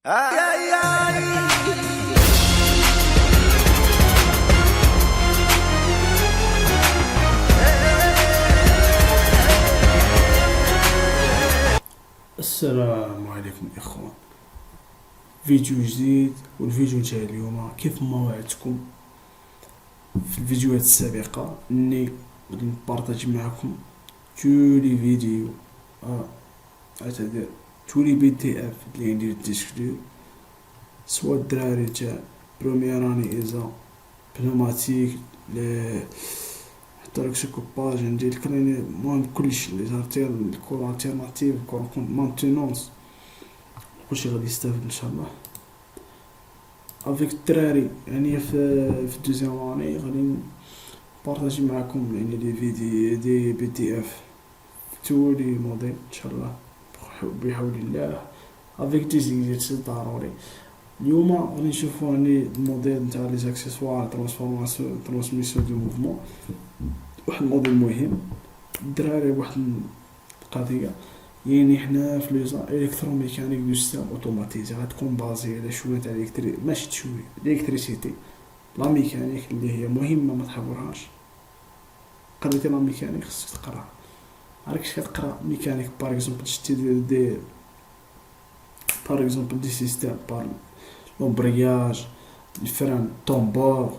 Ay, ay, ay. السلام عليكم إخوان. فيديو جديد، والفيديو نتاع اليوم كيف ما وعدتكم في الفيديوهات السابقة اني غادي نبارطاجي معكم تولي فيديو اعتذر تولي بي دي اف اللي عندي الديسكتور، سوا الدراري تاع بروميير اني ايزا بنوماتيك حتى لك سيكوباج عندي الكريني، المهم كلشي لي زارتير الكور التيرناتيف كور مانتينونس كلشي غادي يستافد ان شاء الله افيك الدراري. يعني في الدوزيام اني غادي نبارطاجي معكم يعني دي فيديو دي بي دي اف تولي موديل ان شاء الله بحول الله افيك دي زيكزيرسيس ضروري. اليوم غادي نشوفو يعني الموديل نتاع لي زاكسيسوار ترانسفورماسيون ترانسميسيون دو موفمون، واحد الموديل مهم الدراري. واحد القضيه يعني حنا في ليزا الكتروميكانيك دو سيستم اوتوماتيزي غتكون بازي على شويه تاع ماشي شويه الكتريسيتي، لا ميكانيك اللي هي مهمه ما تحورهاش. قريتي لا ميكانيك خصك تقرا، راكش كتقرا ميكانيك باغ اكزومبل شتي دي باغ اكزومبل دي سيستم بار لومبرياج الفران طومبور،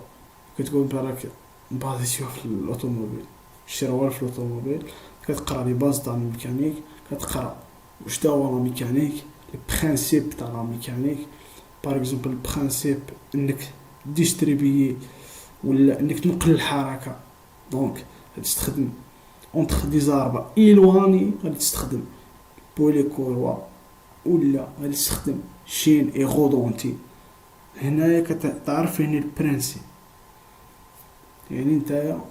كتقول براك بازيسيو في الاوتوموبيل شراوها في الاوتوموبيل، كتقرا لي باز تاع الميكانيك، كتقرا واش تا هو لا ميكانيك لي برينسيپ تاع لا ميكانيك. باغ اكزومبل برينسيپ انك ديستريبيي ولا انك تنقل الحركه، دونك غادي تستخدم اونتر دي زاربا ايلواني غادي تستخدم بولي كوروا ولا غادي تستخدم شين اي غودونتي. هنايا كتعرف يعني البرانسيب، يعني نتايا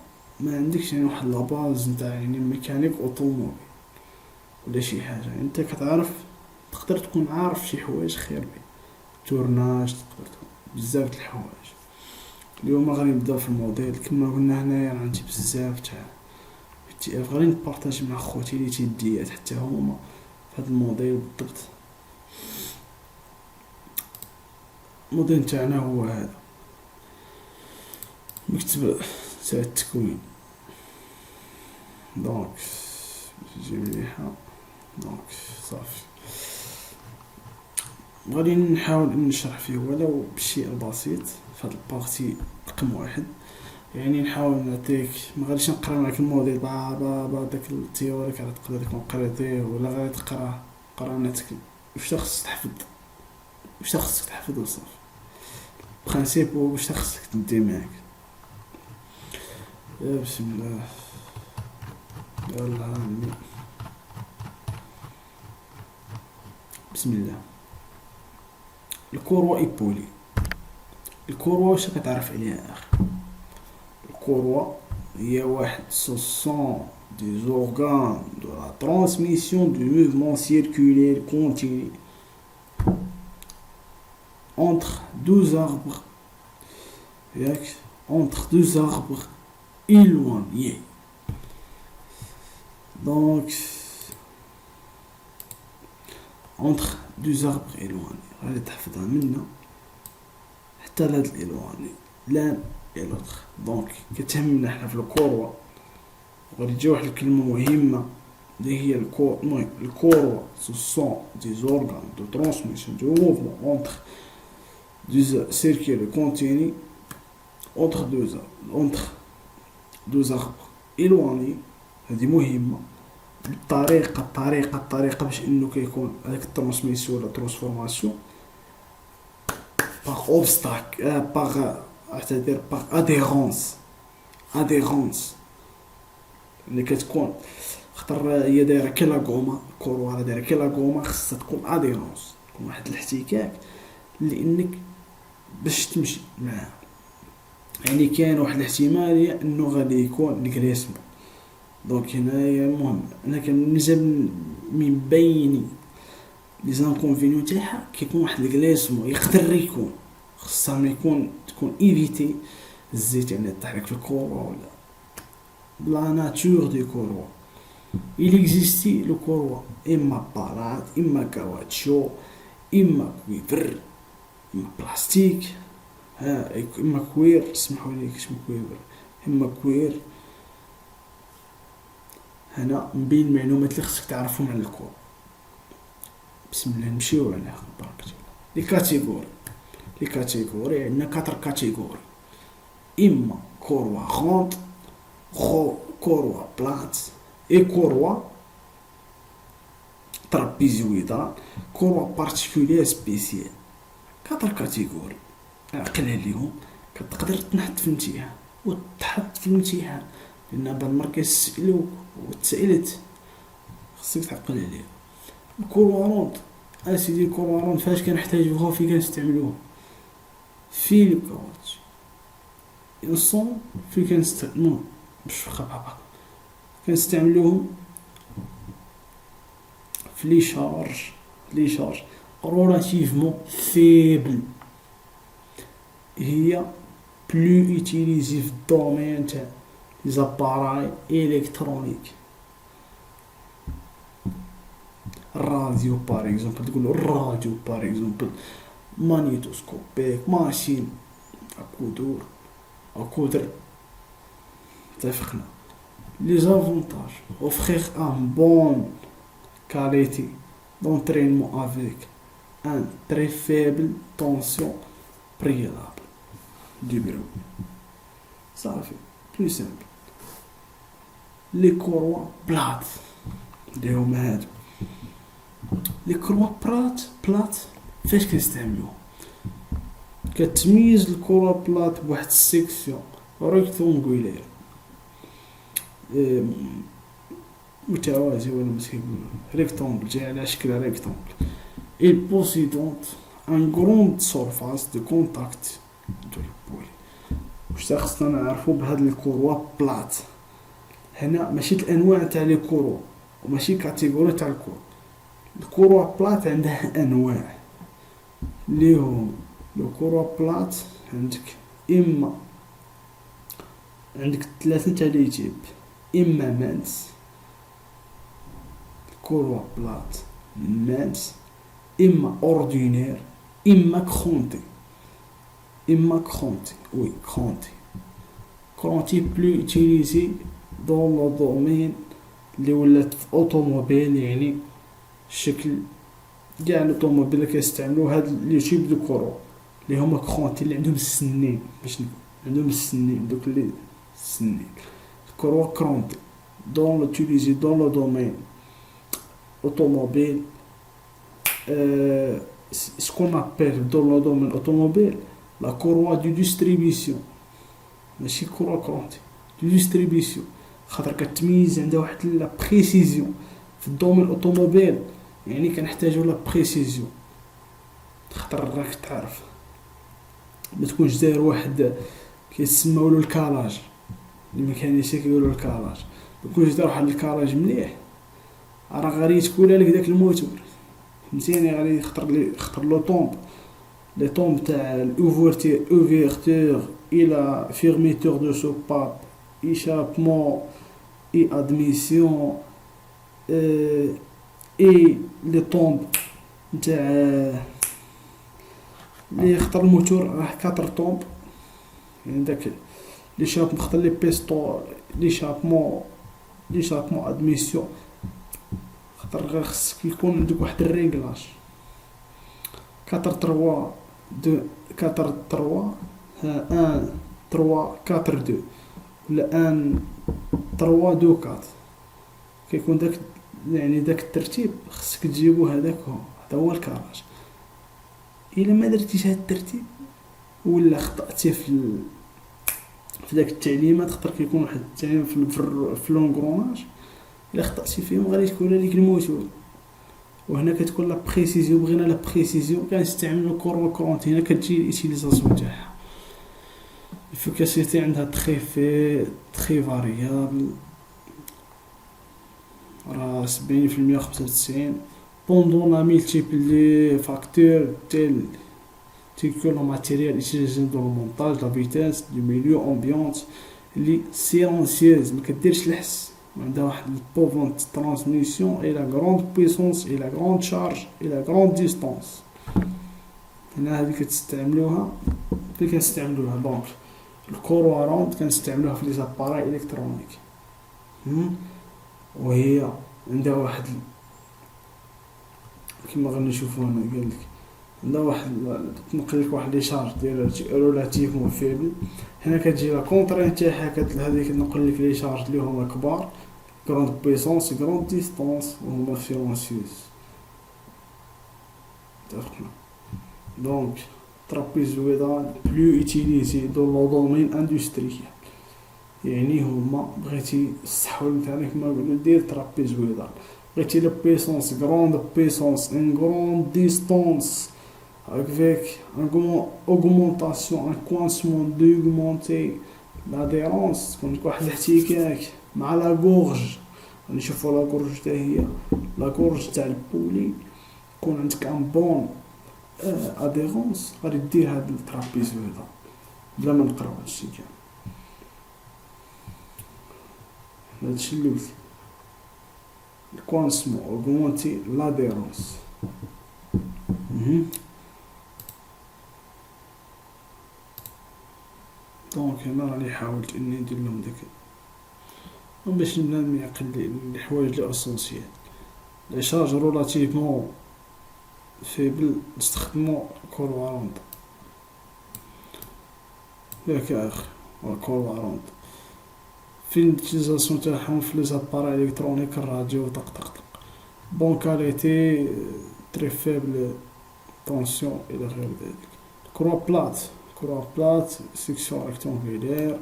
ما عندكش يعني واحد لاباز نتاع يعني ميكانيك اوتوموبيل ولا شي حاجه، يعني انت كتعرف تقدر تكون عارف شي حوايج خير بي تورناج، تقدر تكون بزاف د الحوايج. اليوم غادي نبداو في الموديل كما قلنا. هنايا عندي بزاف تاع تي اف غادي نبارطاجي مع خوتي اللي تيديات حتى هما في هذا الموديل بالضبط. الموديل تاعنا هو هذا، مكتب تاع التكوين. دونك تجي مليحة، دونك صافي. غادي نحاول نشرح فيه ولو بشيء بسيط في هاد البارتي رقم واحد. يعني نحاول نعطيك، ما غاديش نقرا معاك الموديل با داك التيوريك راه تقدر تكون قريتيه ولا غادي تقراه قرانتك واش خصك تحفظ، واش خصك تحفظ وصافي. برانسيب هو واش خصك تدي معاك. يا بسم الله يلا عمي بسم الله. الكوروا ايبولي، الكوروا واش كتعرف عليها اخي؟ الكوروا هي واحد سوسون دي زورغان دو لا ترانسميسيون دو موفمون سيركولير كونتيني entre deux arbres, entre deux arbres éloignés. Donc, entre deux arbres éloignés. غادي تحفظها منا حتى لهاد الإلواني l'un et l'autre. دونك كتهمنا حنا في الكوروا، وغادي تجي واحد الكلمة مهمة اللي هي المهم الكوروا ce sont des organes de transmission de mouvement entre deux circuits contenus entre deux arbres éloignés. هذه مهمة. الطريقة باش انه كيكون هذاك الترانسميسيون ولا ترانسفورماسيون باغ اوبستاك اعتذر باغ اديرونس اللي كتكون خطر هي دايره كلا غوما، الكوروا راه دايره كلا غوما، خصها تكون اديرونس، تكون واحد الاحتكاك لانك باش تمشي معاه. يعني كاين واحد الاحتماليه انه غادي يكون الكريسمو. دونك هنايا المهم انا كنجم من بين لي زانكونفينيون تاعها كيكون واحد الكلاسمو يقدر يكون خصها ما تكون ايفيتي الزيت يعني تحرك في الكوروا ولا لا ناتور دي كوروا. il existe le كوروا اما بارات اما كاواتشو اما كويفر اما بلاستيك، اما كوير، تسمحوا لي اسمه كويفر، اما كوير. هنا من بين المعلومات اللي خصك تعرفهم على الكور. بسم الله نمشيو على بركة الله. لي كاتيغوري عندنا 4 كاتيغوري: اما كوروا غوند، كوروا بلات، اي كوروا ترابيزويدال، كوروا بارتيكولير سبيسيال. 4 كاتيغوري عقلها ليهم كتقدر تنحط في الامتحان وتحط في الامتحان، لان بعض المرات كيسألوك وتسألت خصك تعقل عليها. الكوروا روند اسيدي، الكوروا روند فاش كنحتاجوها في كنستعملوها في الكروت ينصون في كنستعملو باش خبابا كنستعملوهم في لي شارج رولاتيفمون فيبل، هي بلو اوتيليزي في الدومين تاع لي زاباراي الكترونيك. الراديو باغ اكزومبل، تقولو الراديو باغ اكزومبل مانيتوسكوبيك، ماشين اكودر اتفقنا. لي زافونتاج: اوفخيغ ان بون qualité d'entraînement avec un très faible tension préalable du bureau. صافي بلو سامبل. لي كوروا بلات اللي هما هادو، لي كوروا بلات فاش كنستعملوها؟ كتميز الكرة بلات بواحد السيكسيون ريكتونغولير متوازي، ولا ماشي ريكتونغل جاي على شكل ريكتونغل. il possède un grande surface de contact de l'épaule. واش خصنا نعرفو بهاد الكرة بلات؟ هنا ماشي الانواع تاع لي كرة وماشي كاتيجوري تاع الكرة. الكرة بلات عندها انواع اللي هم الكرة بلات. عندك ثلاثة تاع لي تيب: اما مانس، كرة بلات مانس، اما اوردينير، اما كرونتي. وي كرونتي بلو utilisé dans le domaine اللي ولات اوتوموبيل، يعني الشكل كاع الاوتوموبيل كيستعملو هاد لي تيب دو كرو اللي هما كرونتي اللي عندهم السنين، باش عندهم السنين دوك اللي السنين. كرو كرونتي دون utilisé dans le domaine automobile. ce qu'on appelle dans le domaine automobile la courroie de distribution، ماشي كرة كرونتي دو ديستريبيسيون، خاطر كتميز عندها واحد لا بريسيزيون في الدومين اوتوموبيل، يعني كنحتاجو لا بريسيزيون. خاطر راك تعرف ما تكونش داير واحد كيسماولو الكالاج، الميكانيسي كيقولوا الكالاج، ما تكونش داير واحد الكالاج مليح، راه غادي يتكولا لك داك الموتور مزيان، غادي يخطر لو طومب لي طومب تاع الاوفرتور الى فيرميتور دو سوباب، échappement et admission et les tombes نتاع اللي يخطر الموتور راه 4 طومب، يعني داك لي شاب مخطر لي بيستول ليشابمون ادميسيون، خاطر غير خصك يكون عندك واحد الريغلاج 4 3 2 4 3 1 3 4 2 ولا 1 3 2 4 كيكون داك، يعني داك الترتيب خصك تجيبو هذاك هذا هو الكراج. الا ما درتيش هذا الترتيب ولا خطأتي في داك التعليمات، خاطر كيكون واحد التعليم في لونغروناج الا خطأتي فيهم غادي تكون لك الموتور. وهنا كتكون لا بريسيزيون، بغينا لا بريسيزيون كنستعملوا كورو كرونتي، هنا كتجي الاتيليزاسيون تاعها. الفوكاسيتي عندها تري فاريابل، راه 70% 95 pendant la multiple facteurs tels que le matériel utilisé dans le montage, la vitesse du milieu ambiante اللي silencieuse ما كديرش الحس، عندها واحد البوفون ترانسميسيون et la grande puissance et la grande charge et la grande distance. هنا هذه كتستعملوها فين كنستعملوها؟ دونك الكوروا راوند كنستعملوها في لي زاباراي الكترونيك، وهي عندها واحد كما غنشوفو هنا قالك عندها واحد تنقل لك واحد لي شارج ديال ريلاتيفمون فيبل. هنا كتجي لا كونطرين تاعها هذه كتنقل لك لي شارج اللي هما كبار كروند بيسونس كروند ديستونس وهما سيلونسيوز. اتفقنا؟ دونك ترابيزويدال بلو اوتيليزي دو لو دومين اندستريال، يعني هما بغيتي الصحول تاعنا كما نقولوا دير ترابيزويدال، بغيتي لا بيسونس كروند بيسونس ان كروند ديستونس avec un augmentation un coincement d'augmenter l'adhérence تكون واحد الاحتكاك مع لا غورج. نشوفوا لا غورج حتى هي لا غورج تاع البولي يكون عندك ان بون اديرونس غادي دير هاد الترابيزويدا بلا ما نقراو هادشي كامل. هادشي اللي قلت الكوانسمون اوغمونتي لاديرونس. دونك هنا راني حاولت اني ندير لهم داك باش بنادم يعقل الحوايج لي اسونسيال. لي شارج رولاتيفمون فيبل نستخدمو كوروا راوند ياك اخ كوروا راوند في الوتيليزاسيون تاعهم في لي زاباراي الكترونيك الراديو طق طق طق بون كاليتي تري فيبل طونسيون الى غير ذلك. كروا بلات سيكسيون ريكتونغولير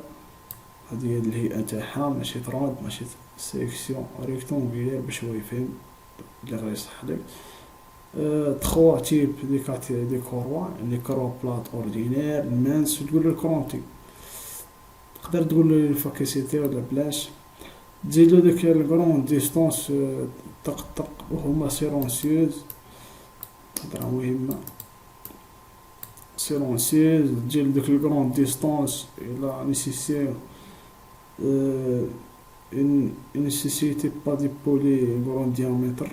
هذه هي الهيئة تاعها ماشي طراد ماشي سيكسيون ريكتونغولير باش هو يفهم اللي غادي يصح لك. تخوا تيب دي كوروا يعني كروا بلات اوردينير المانس تقول له الكرونتي تقدر تقول له الفاكيسيتي ولا بلاش تزيدو داك الكرون ديستونس طق طق وهما سيلونسيوز هضره مهمه سيلونسيوز ديال داك الكرون ديستونس الى نيسيسير une nécessité pas d'épauler grand diamètre.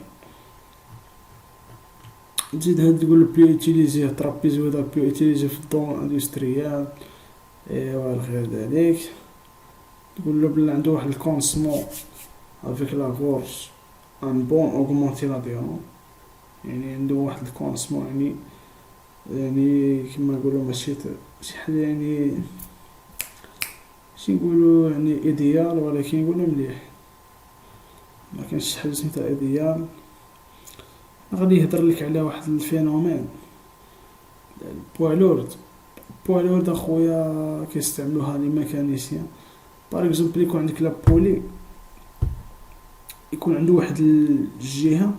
تزيد هاد تقول بلي اوتيليزي ترابيزويدا بلي اوتيليزي في الدون اندستريال ايوا غير ذلك. تقول له بلي عنده واحد الكونسمون افيك لا غورج ان بون اوغمونتي لاديرون يعني عنده واحد الكونسمون يعني كما نقولوا ماشي شي حاجه يعني شي نقولوا يعني ايديال ولكن نقولوا مليح ما كاينش شي حاجه سميتها ايديال. غادي يهضر لك على واحد الفينومين البوالورد اخويا كيستعملوها لي ميكانيسيان باغ اكزومبل يكون عندك لا بولي يكون عنده واحد الجهه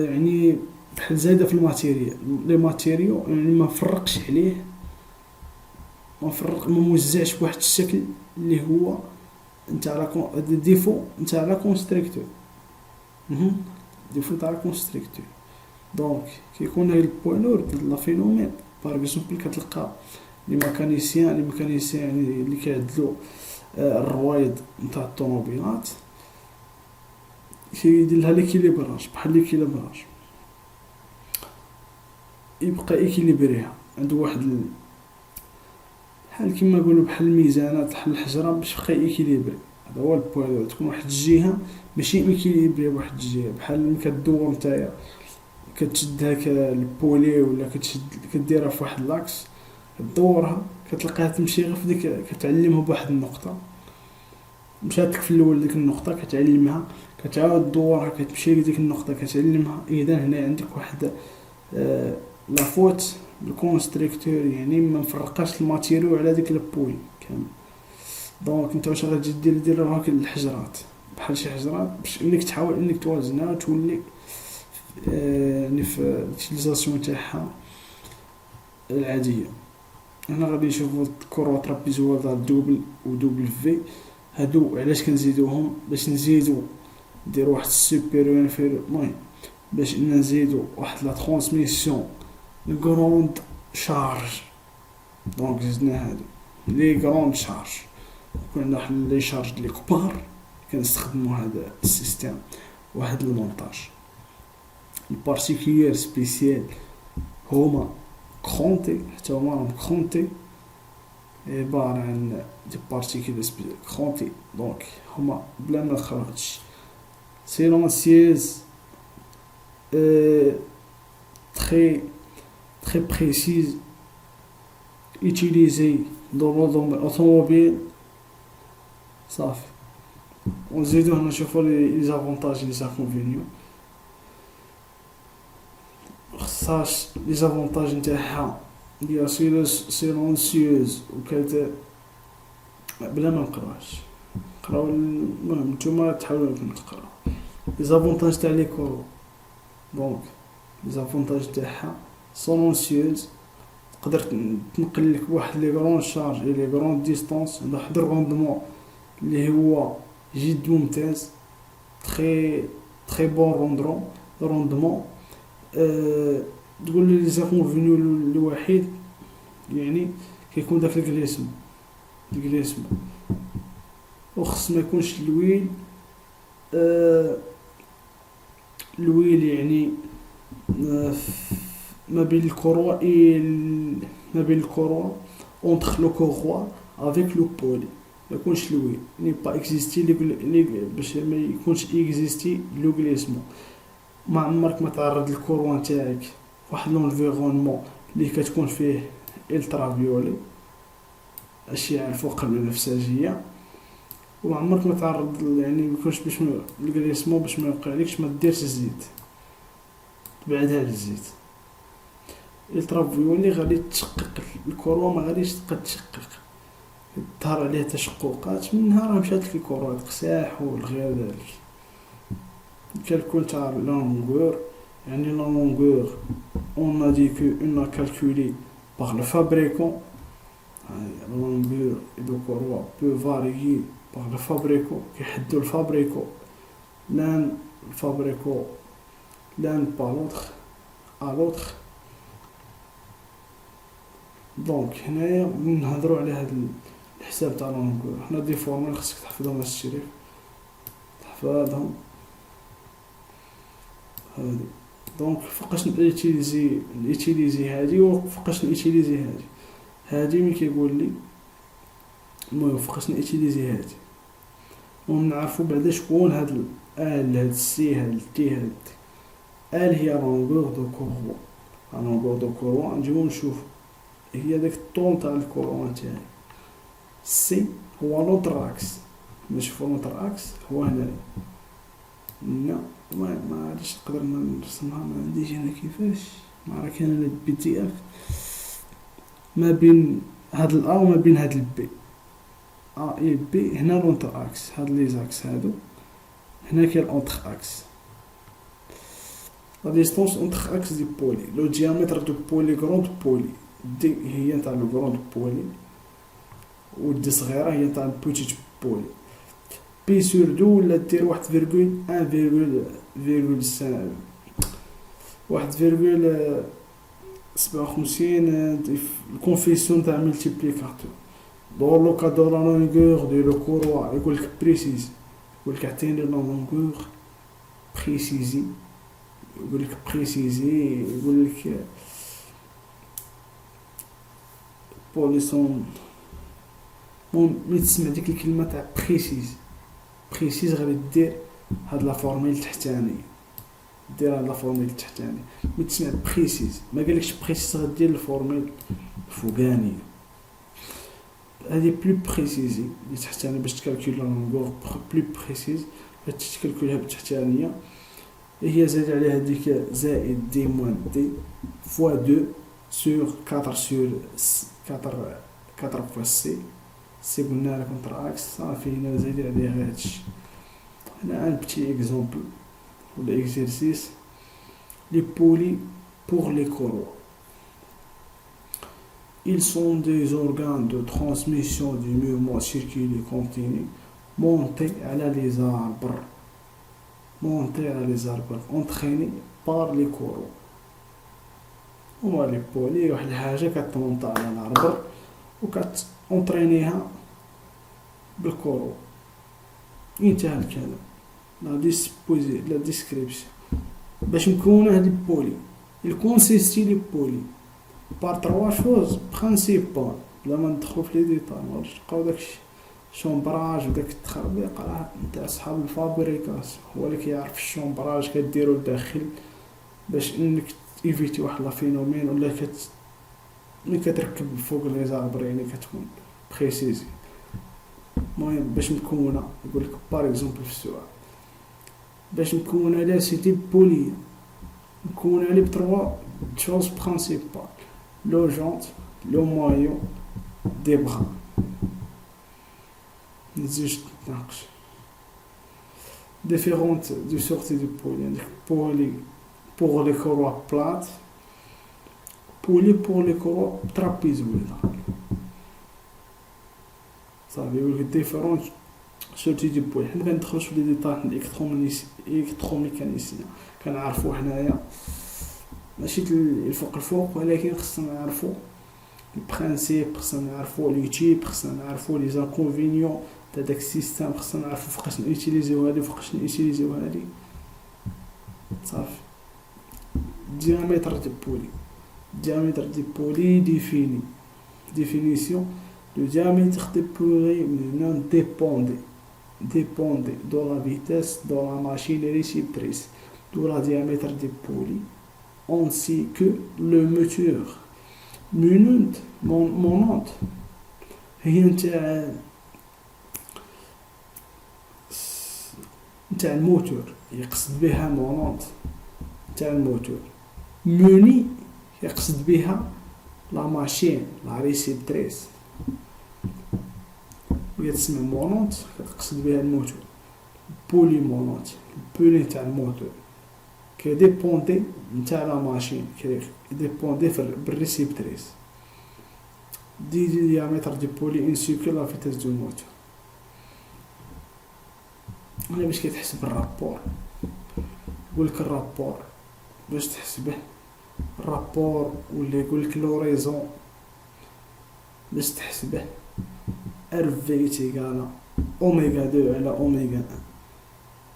يعني بحال زايده في الماتيريال لي ماتيريو يعني ما فرقش عليه ما موزعش بواحد الشكل اللي هو نتاع لا ديفو نتاع لا كونستركتور ديفو تاع لا كونستركتور. دونك كيكون هاد البوالورد لا فينومين باغ اكزومبل كتلقى لي ميكانيسيان يعني اللي كيعدلوا الروايد نتاع الطوموبيلات كيدير لها ليكيليبراج بحال ليكيليبراج يبقى ايكيليبريها عنده واحد بحال كيما نقولوا بحال الميزانات بحال الحجره باش يبقى ايكيليبري. هذا هو البوالور تكون واحد الجهه ماشي ايكيليبري بواحد الجهه بحال ملي كدور نتايا كتشد هاك البولي ولا كديرها في واحد لاكس كدورها كتلقاها تمشي غير في ديك كتعلمها بواحد النقطه مشات لك في الاول ديك النقطه كتعلمها كتعاود دورها كتمشي لديك النقطه كتعلمها. اذا هنا عندك واحد لا فوت الكونستركتور يعني ما نفرقاش الماتيريو على ديك البولي كامل. دونك انت واش غادي دير هاك الحجرات بحال شي حجرات باش انك تحاول انك توازنها وتولي يعني في الوتيليزاسيون تاعها العاديه. هنا غادي نشوفوا الكرو ترابيزويدال دوبل ودوبل في هادو علاش كنزيدوهم باش نزيدو نديرو واحد السوبيريور انفيريور المهم باش نزيدو واحد لا ترانسميسيون الكروند شارج. دونك زدنا هادو لي كروند شارج يكون عندنا واحد لي شارج لي كبار كنستخدمو هذا السيستم واحد المونتاج البارتيكولير سبيسيال هما كخونتي، حتى هما راهم كخونتي، عبارة عن دي بارتيكول كخونتي. دونك هما بلا ما نخرج هادشي سيلونسيوز très très précise utilisée dans le domaine automobile صافي. ونزيدو هنا نشوفو لي زافونتاج لي زانكونفينيون. خصهاش لي زافونتاج نتاعها هي سيلونسيوز وكذا بلا ما نقراش. نقراو المهم نتوما تحاولوا تقراو لي زافونتاج تاع لي كورو. دونك لي زافونتاج تاعها سيلونسيوز، تقدر تنقل لك بواحد لي غرون شارج اي لي غرون ديستانس، عندها واحد الروندمون اللي هو جد ممتاز، تري تري بون روندمون. تقول لي زانكونفينيو الوحيد يعني كيكون داك الكليسمون وخص ما يكونش الويل الويل يعني ما بين الكروا ما بين الكروا اونتر لو كوروا افيك لو بولي، ما يكونش الويل ني با اكزيستي لي باش ما يكونش اكزيستي لو غليسمون. ما عمرك ما تعرض الكوروا نتاعك واحد لونفيرونمون اللي كتكون فيه الترا فيولي، اشعه الفوق البنفسجيه، وما عمرك ما تعرض يعني ما يكونش باش الغليسمون باش ما يوقعلكش ما ديرش الزيت، تبعدها على الزيت. الترا فيولي غادي تشقق الكوروا، ما غاديش تبقى تشقق، تظهر عليه تشققات منها راه مشات لك الكوروا تقساح والغير ذلك. الكالكول تاع لونغور يعني لا longueur on a dit que on a calculé par le fabricant. La longueur de courroie peut varier par le fabricant كيحدو الفابريكو l'un par l'autre à l'autre. دونك هنايا نهضروا على هذا الحساب تاع لونغور. حنا دي فورمول خصك تحفظهم الشريف، تحفظهم هادي. دونك فوقاش نيتيليزي هادي وفوقاش نيتيليزي هادي ملي كيقول لي المهم فوقاش نيتيليزي هادي ونعرفوا بعدا شكون هاد ال هاد السي هاد التي هاد ال هي لونغور دو كوروا. لونغور دو كوروا نجيو نشوف هي داك الطول تاع الكوروا تاعي. سي هو لوطر اكس، نشوفو لوطر اكس هو هنا. لا ما عادش نقدر نرسمها، ما عنديش انا كيفاش، ما راه كاين انا البي تي اف ما بين هاد الا وما بين هاد البي اي بي. هنا لونتر اكس، هاد لي زاكس هادو هنا كاين اونتر اكس. لا ديستونس اونتر اكس دي بولي، لو ديامتر دو بولي غروند بولي دي هي تاع لو غروند بولي، و دي صغيره هي تاع البوتيت بولي. بي سور دو ولا دير 1,57 الكونفيسيون تاع ملتيبليكاتور. دون لو كا دو لا لونغور دو لو كوروا يقولك بريسيز، يقولك عطيني لا لونغور بريسيزي، يقولك بريسيزي، يقولك بوليسون. ملي تسمع ديك الكلمه تاع بريسيز غادي دير هاد لا فورميل التحتانيه، دير هاد لا فورميل التحتانيه. ملي تسمع بريسيز ما قالكش بريسيز غدير الفورميل الفوقانيه، هادي بلو بريسيزي اللي تحتانيه باش تكالكول لا لونغور بلو بريسيز باش تكالكولها بالتحتانيه. هي زاد عليها ديك زائد دي موان دي فوا 2 سور 4 سور 4 فوا سي. سي قلنا لك كونتر اكس صافي. هنا زايد عليها غير هادشي. هنا ان بتي اكزومبل ولا اكزرسيس لي بولي pour les coraux. Ils sont des organes de transmission du mouvement circulaire continu montés à les arbres entraînés par les coraux. هما لي بولي واحد الحاجه كتمونطا على الاربر وكتونطرينيها بالكورو. انتهى الكلام. لا ديسكريبسيون باش مكونه هاد البولي il consiste les بولي par trois choses principales بلا ما ندخلو في لي ديتاي مغاديش تلقاو داكشي شومبراج وداك التخربيق راه نتاع صحاب الفابريكاسيون، هو اللي كيعرف الشومبراج كديرو لداخل باش انك ايفيتي واحد لا فينومين، ولا ملي كتركب فوق لي زابر يعني كتكون بريسيزي. المهم باش مكونه يقول لك باغ اكزومبل في السؤال باش مكونه لا سيتي بوليه مكونه لي بتروا شوز برينسيبال: لو جونت، لو مايو، دي بغا. نزيد نتناقش différentes du sortie du pôle pour les courroies plates, pour les courroies trapézoïdales. صافي يقولك différentes sorties du pôle. حنا كندخلوش في لي ديتاي الالكتروميكانيسيين كنعرفو حنايا ماشي الفوق الفوق، ولكن خصنا نعرفو البرانسيب، خصنا نعرفو لي تيب، خصنا نعرفو لي زانكونفينيون تاع داك السيستم، خصنا نعرفو فوقاش نيوتيليزيو هادي وفوقاش نيوتيليزيو هادي. صافي diamètre de poulie. Diamètre de poulie définition. Le diamètre de poulie non dépend de la vitesse de la machine réceptrice de la diamètre de poulie, ainsi que le moteur monante هي نتاع الموتور، يقصد بها مونونت نتاع الموتور. موني يقصد بها لا ماشين لا ريسيبتريس، وهي تسمى مونونت كتقصد بها الموتور. بولي مونونت البولي نتاع الموتور كيديبوندي نتاع لا ماشين، كيديبوندي بالريسيبتريس دي diamètre du poulie ainsi que la vitesse du moteur. انا باش كتحسب الرابور، يقولك الرابور باش تحسبه الرابور، ولا يقولك لوريزون باش تحسبه RV تيكالا اوميغا 2 على اوميغا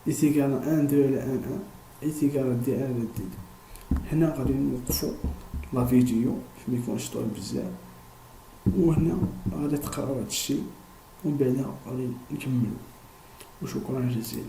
1 تيكالا 1 2 على 1 1 تيكالا دي 1 على دي 2. هنا غادي نوقفو لا فيديو باش ميكونش طويل بزاف، وهنا غادي تقراو هادشي ومن بعدا غادي نكملو. وشكرا جزيلا.